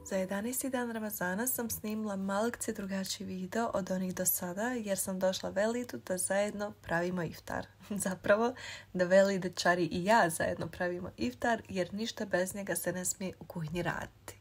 Za 11. dan Ramazana sam snimila malkice drugačiji video od onih do sada jer sam došla Velidu da zajedno pravimo iftar. Zapravo, da Velid, Čari i ja zajedno pravimo iftar jer ništa bez njega se ne smije u kuhinji raditi.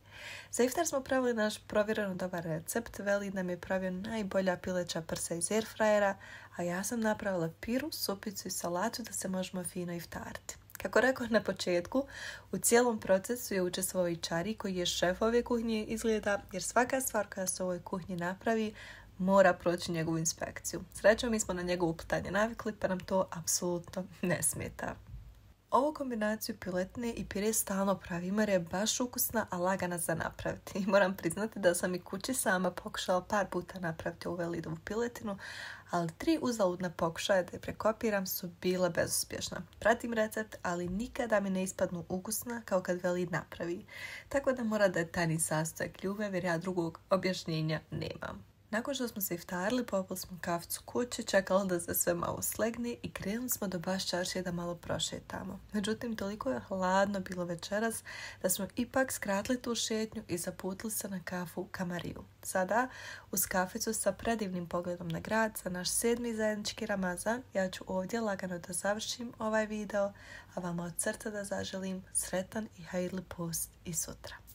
Za iftar smo pravili naš provjereno dobar recept. Velid nam je pravio najbolja pileća prsa iz airfryera, a ja sam napravila piru, supicu i salatu da se možemo fino iftariti. Kako rekao na početku, u cijelom procesu je učestvovao i Čari koji je šef ove kuhinje izgleda, jer svaka stvar koja se u ovoj kuhinji napravi mora proći njegovu inspekciju. Srećom, mi smo na njegovo uplitanje navikli pa nam to apsolutno ne smeta. Ovu kombinaciju piletine i pire stalno pravim jer je baš ukusna, a lagana za napraviti. I moram priznati da sam i kući sama pokušala par puta napraviti ovu Velidovu piletinu, ali 3 uzaludna pokušaja da je prekopiram su bila bezuspješna. Pratim recept, ali nikada mi ne ispadnu ukusna kao kad Velid napravi. Tako da mora detaljni sastojak ljubav jer ja drugog objašnjenja nemam. Nakon što smo se iftarili, popili smo kaficu kući, čekali da se sve malo slegne i krenuli smo do baš čaršije da malo prošetamo. Međutim, toliko je hladno bilo večeras da smo ipak skratili tu šetnju i zaputili se na kafu Kamariju. Sada, uz kaficu sa predivnim pogledom na grad, za naš 7. zajednički Ramazan, ja ću ovdje lagano da završim ovaj video, a vama od srca da zaželim sretan i hajirli post i sutra.